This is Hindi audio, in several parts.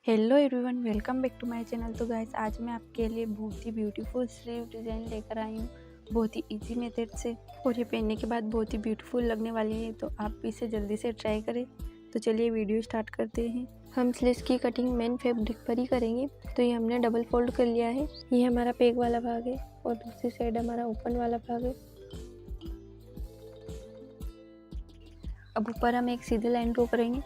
Hello everyone, welcome back to my channel. तो गाइस, आज मैं आपके लिए बहुत ही ब्यूटीफुल स्लीव डिज़ाइन लेकर आई हूँ, बहुत ही इजी मेथड से। और ये पहनने के बाद बहुत ही ब्यूटीफुल लगने वाली है, तो आप भी इसे जल्दी से ट्राई करें। तो चलिए वीडियो स्टार्ट करते हैं। हम स्लीव्स की कटिंग मेन फैब्रिक पर ही करेंगे। तो ये हमने डबल फोल्ड कर लिया है। ये हमारा पेग वाला भाग है और दूसरी साइड हमारा ओपन वाला भाग है। अब ऊपर हम एक सीधी लाइन ड्रॉ करेंगे।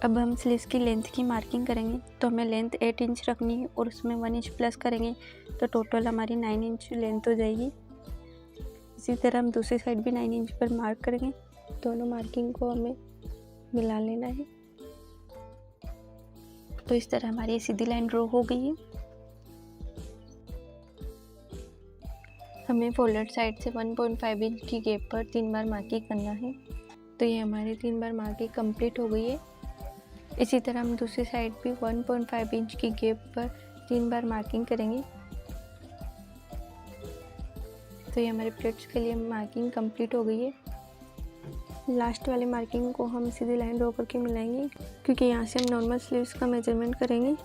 अब हम स्लीव्स की लेंथ की मार्किंग करेंगे। तो हमें लेंथ 8 इंच रखनी है और उसमें 1 इंच प्लस करेंगे, तो टोटल हमारी 9 इंच लेंथ हो जाएगी। इसी तरह हम दूसरी साइड भी 9 इंच पर मार्क करेंगे। दोनों मार्किंग को हमें मिला लेना है। तो इस तरह हमारी सीधी लाइन ड्रॉ हो गई है। हमें फोल्डेड साइड से 1.5 इंच की गैप पर 3 बार मार्किंग करना है। तो ये हमारी 3 बार मार्किंग कंप्लीट हो गई है। इसी तरह हम दूसरी साइड भी 1.5 इंच की गैप पर 3 बार मार्किंग करेंगे। तो ये हमारे प्लेट्स के लिए मार्किंग कंप्लीट हो गई है। लास्ट वाली मार्किंग को हम सीधी लाइन ड्रॉ करके मिलाएंगे, क्योंकि यहाँ से हम नॉर्मल स्लीव्स का मेजरमेंट करेंगे।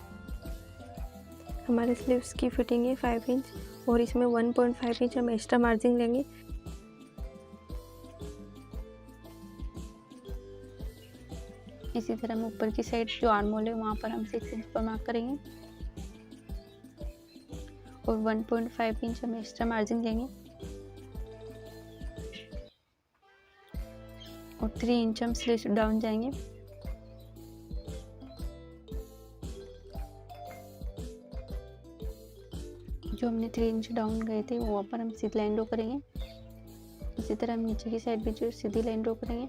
हमारे स्लीव्स की फिटिंग है 5 इंच और इसमें 1.5 इंच हम एक्स्ट्रा मार्जिन लेंगे। इसी तरह हम ऊपर की साइड जो आर्म होल है वहाँ पर हम 6 इंच पर मार्क करेंगे और 1.5 इंच हम एक्स्ट्रा मार्जिन लेंगे और 3 इंच हम स्लीव डाउन जाएंगे। जो हमने 3 इंच डाउन गए थे वहाँ पर हम सीधी लाइन ड्रॉ करेंगे। इसी तरह हम नीचे की साइड भी जो सीधी लाइन ड्रॉ करेंगे।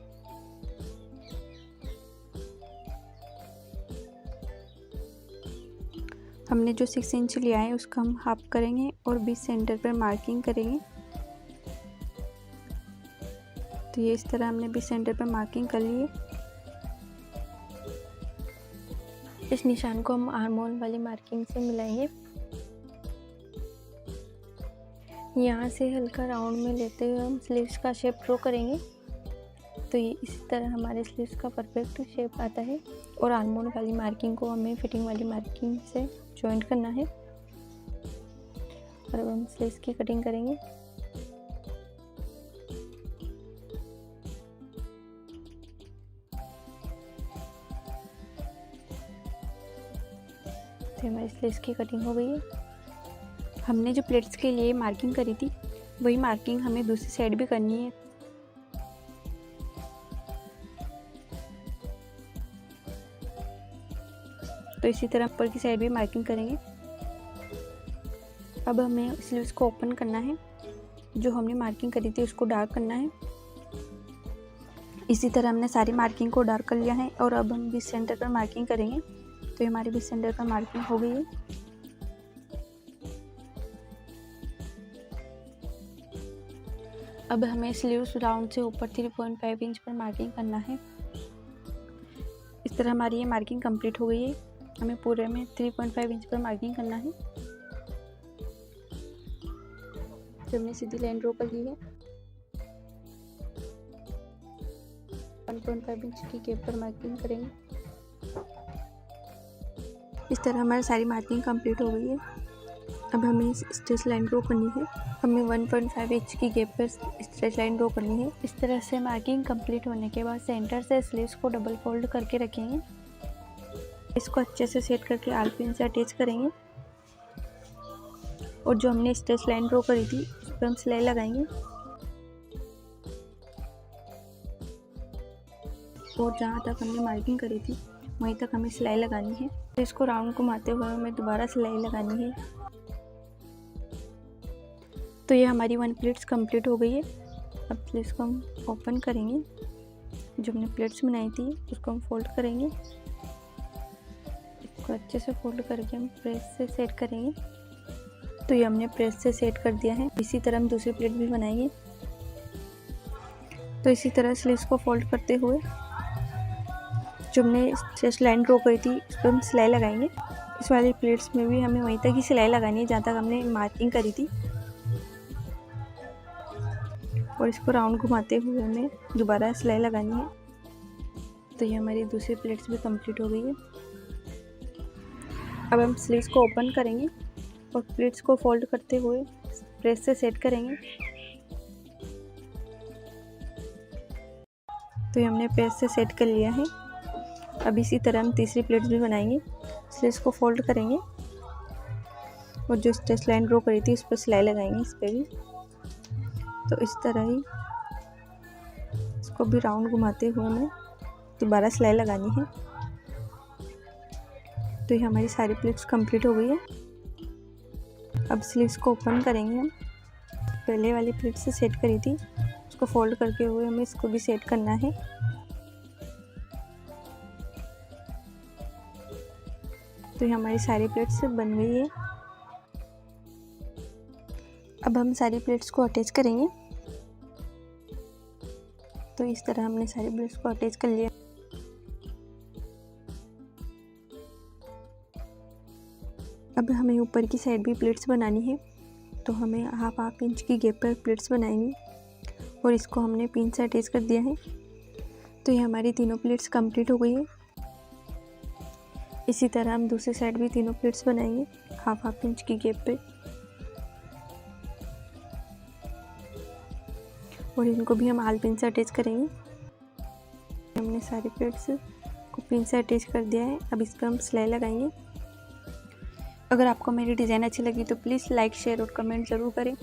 हमने जो 6 इंच लिया है उसका हम हाफ करेंगे और बीच सेंटर पर मार्किंग करेंगे। तो ये इस तरह हमने बीच सेंटर पर मार्किंग कर ली है। इस निशान को हम आर्म होल वाली मार्किंग से मिलाएंगे। यहाँ से हल्का राउंड में लेते हुए हम स्लीव्स का शेप ड्रॉ करेंगे। तो ये इसी तरह हमारे स्लीव्स का परफेक्ट शेप आता है। और आर्म होल वाली मार्किंग को हमें फिटिंग वाली मार्किंग से जॉइंट करना है। और अब हम स्लीव्स की कटिंग करेंगे। तो हमारी स्लीव्स की कटिंग हो गई है। हमने जो प्लेट्स के लिए मार्किंग करी थी वही मार्किंग हमें दूसरी साइड भी करनी है। तो इसी तरह ऊपर की साइड भी मार्किंग करेंगे। अब हमें स्लीव्स को ओपन करना है। जो हमने मार्किंग करी थी उसको डार्क करना है। इसी तरह हमने सारी मार्किंग को डार्क कर लिया है और अब हम बीच सेंटर पर मार्किंग करेंगे। तो ये हमारी बीच सेंटर पर मार्किंग हो गई है। अब हमें स्लीव्स राउंड से ऊपर 3.5 इंच पर मार्किंग करना है। इस तरह हमारी ये मार्किंग कंप्लीट हो गई है। हमें पूरे में 3.5 इंच पर मार्किंग करना है। जो हमने सीधी लाइन ड्रॉ कर ली है, 1.5 इंच की गैप पर मार्किंग करेंगे। इस तरह हमारी सारी मार्किंग कंप्लीट हो गई है। अब हमें स्ट्रेच लाइन ड्रॉ करनी है। हमें 1.5 इंच की गैप पर स्ट्रेच लाइन ड्रॉ करनी है। इस तरह से मार्किंग कंप्लीट होने के बाद सेंटर से स्लीव्स को डबल फोल्ड करके रखेंगे। इसको अच्छे से सेट करके आर्म पिन से अटैच करेंगे और जो हमने स्ट्रेच लाइन ड्रॉ करी थी उस पर हम सिलाई लगाएंगे। और जहाँ तक हमने मार्किंग करी थी वहीं तक हमें सिलाई लगानी है। तो इसको राउंड घुमाते हुए हमें दोबारा सिलाई लगानी है। तो ये हमारी 1 प्लेट्स कंप्लीट हो गई है। अब प्लेट्स को हम ओपन करेंगे। जो हमने प्लेट्स बनाई थी उसको हम फोल्ड करेंगे। इसको अच्छे से फोल्ड करके हम प्रेस से सेट करेंगे। तो ये हमने प्रेस से सेट कर दिया है। इसी तरह हम दूसरी प्लेट भी बनाएंगे। तो इसी तरह स्लीव्स को फोल्ड करते हुए जो हमने स्ट्रेच लाइन ड्रॉ करी थी उस पर हम सिलाई लगाएंगे। इस वाली प्लेट्स में भी हमें वहीं तक ही सिलाई लगानी है जहाँ तक हमने मार्किंग करी थी। और इसको राउंड घुमाते हुए हमें दोबारा सिलाई लगानी है। तो ये हमारी दूसरी प्लेट्स भी कंप्लीट हो गई है। अब हम स्लीव्स को ओपन करेंगे और प्लेट्स को फोल्ड करते हुए प्रेस से सेट करेंगे। तो ये हमने प्रेस से सेट कर लिया है। अब इसी तरह हम तीसरी प्लेट्स भी बनाएंगे। स्लीव्स को फोल्ड करेंगे और जो स्टिच लाइन ड्रॉ करी थी उस पर सिलाई लगाएंगे इस पर भी। तो इस तरह ही इसको भी राउंड घुमाते हुए हमें दोबारा सिलाई लगानी है। तो ये हमारी सारी प्लेट्स कंप्लीट हो गई है। अब स्लीव्स को ओपन करेंगे हम। पहले वाली प्लेट से सेट करी थी उसको फोल्ड करके हुए हमें इसको भी सेट करना है। तो ये हमारी सारी प्लेट्स बन गई है। अब हम सारी प्लेट्स को अटैच करेंगे। तो इस तरह हमने सारी प्लेट्स को अटैच कर लिया। अब हमें ऊपर की साइड भी प्लेट्स बनानी है। तो हमें हाफ इंच की गैप पर प्लेट्स बनाएंगे और इसको हमने पिन से अटैच कर दिया है। तो ये हमारी तीनों प्लेट्स कंप्लीट हो गई है। इसी तरह हम दूसरी साइड भी तीनों प्लेट्स बनाएंगे हाफ इंच की गैप पे और इनको भी हम आल पिन से अटैच करेंगे। हमने सारी प्लेट्स को पिन से अटैच कर दिया है। अब इस पर हम सिलाई लगाएंगे। अगर आपको मेरी डिज़ाइन अच्छी लगी तो प्लीज़ लाइक शेयर और कमेंट ज़रूर करें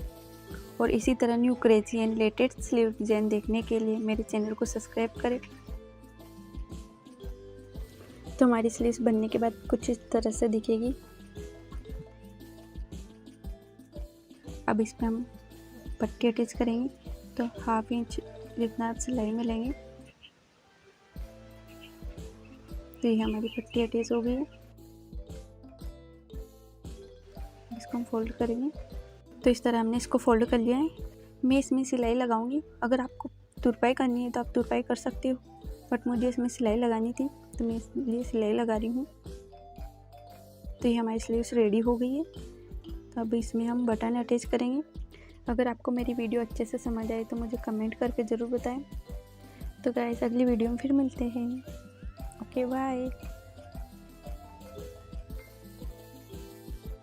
और इसी तरह new crazy and latest sleeve design देखने के लिए मेरे चैनल को सब्सक्राइब करें। तो हमारी स्लीव्स बनने के बाद कुछ इस तरह से दिखेगी। अब इस पर हम पट्टी अटैच करेंगे। तो हाफ इंच जितना आप सिलाई में लेंगे। तो ये हमारी पट्टी अटैच हो गई है। इसको हम फोल्ड करेंगे। तो इस तरह हमने इसको फोल्ड कर लिया है। मैं इसमें सिलाई लगाऊंगी। अगर आपको तुरपाई करनी है तो आप तुरपाई कर सकते हो, बट मुझे इसमें सिलाई लगानी थी तो मैं इसलिए सिलाई लगा रही हूँ। तो ये हमारी स्लीव्स रेडी हो गई है। तो अब इसमें हम बटन अटैच करेंगे। अगर आपको मेरी वीडियो अच्छे से समझ आए तो मुझे कमेंट करके ज़रूर बताएं। तो गाइस अगली वीडियो में फिर मिलते हैं। Okay bye.